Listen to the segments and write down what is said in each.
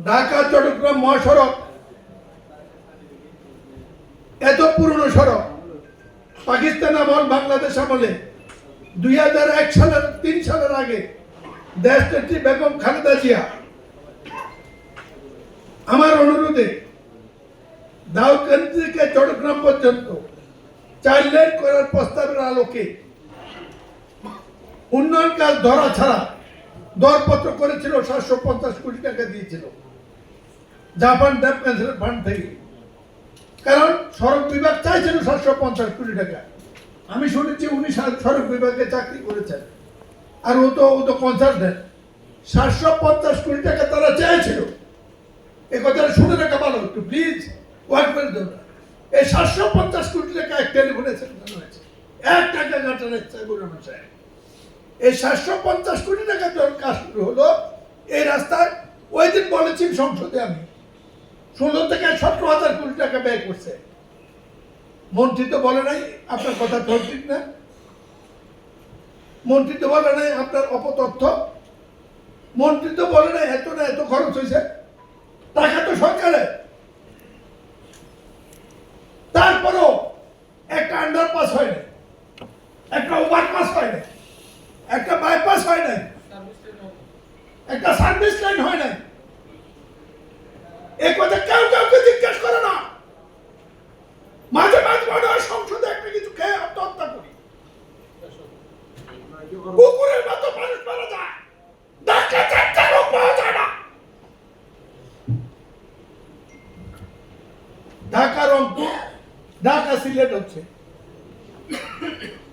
ঢাকা চট্টগ্রাম মহাসড়ক এত পুরনো সড়ক, পাকিস্তান আমল বাংলাদেশ আমলে 2001 সালের 3 সালের আগে দেশনেত্রী বেগম খালেদা জিয়া আমার অনুরোধে দাউদকান্দি থেকে চট্টগ্রাম পর্যন্ত 4 লেন করার প্রস্তাবের আলোকে উন্নয়ন কাজ ধরা ছাড়া দরপত্র করেছিল 750 কোটি টাকা দিয়েছিল জাপান ডেপ ক্যান্সেল ফান্ড থেকে। কারণ সড়ক বিভাগ চাইছিল 750 কোটি টাকা। আমি শুনেছি উনি সড়ক বিভাগে চাকরি করেছেন, আর ও তো কনসালটেন্ট। 750 কোটি টাকা তারা চেয়েছিল। এই কথাটা শুনে রাখা ভালো, একটু প্লিজ ওয়ার্ক করে দেন। এই 750 কোটি টাকা এক টেলিফোনে সেন্টার হয়েছে, 1 টাকা কাটার ইচ্ছা করে বসে। এই 750 কোটি টাকা যখন কাজ শুরু হলো, এই রাস্তায় ওই দিন বলেছি সংসদে আমি 16 থেকে 17,000 কোটি টাকা ব্যয় করছে। মন্ত্রী তো বলে নাই আপনার কথা ঠিক না, মন্ত্রী তো বলে নাই আপনার অপতথ্য, মন্ত্রী তো বলে নাই এত না এত খরচ হয়েছে। টাকা তো সরকারের। তারপরও একটা আন্ডারপাস হয় না, একটা ওভারপাস হয় না, একটা বাইপাস হয় নাই, একটা সার্ভিস লাইন হয় নাই। এই কথা কেউ কাউকে জিজ্ঞেস করে না। মাঝে মাঝে মনে হয় সংসদে একটা কিছু খেয়ে আত্মহত্যা করি। কুকুরের মতো মানুষ মারা যায়, ডাক্তার চারটা লোক পাওয়া যায় না। ঢাকা রংপুর, ঢাকা সিলেট হচ্ছে,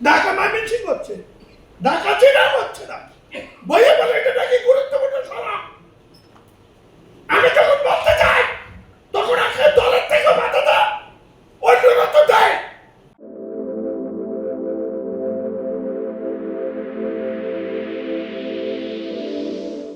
ঢাকা ময়মনসিংহ হচ্ছে, ঢাকা চিটাগাং হচ্ছে না।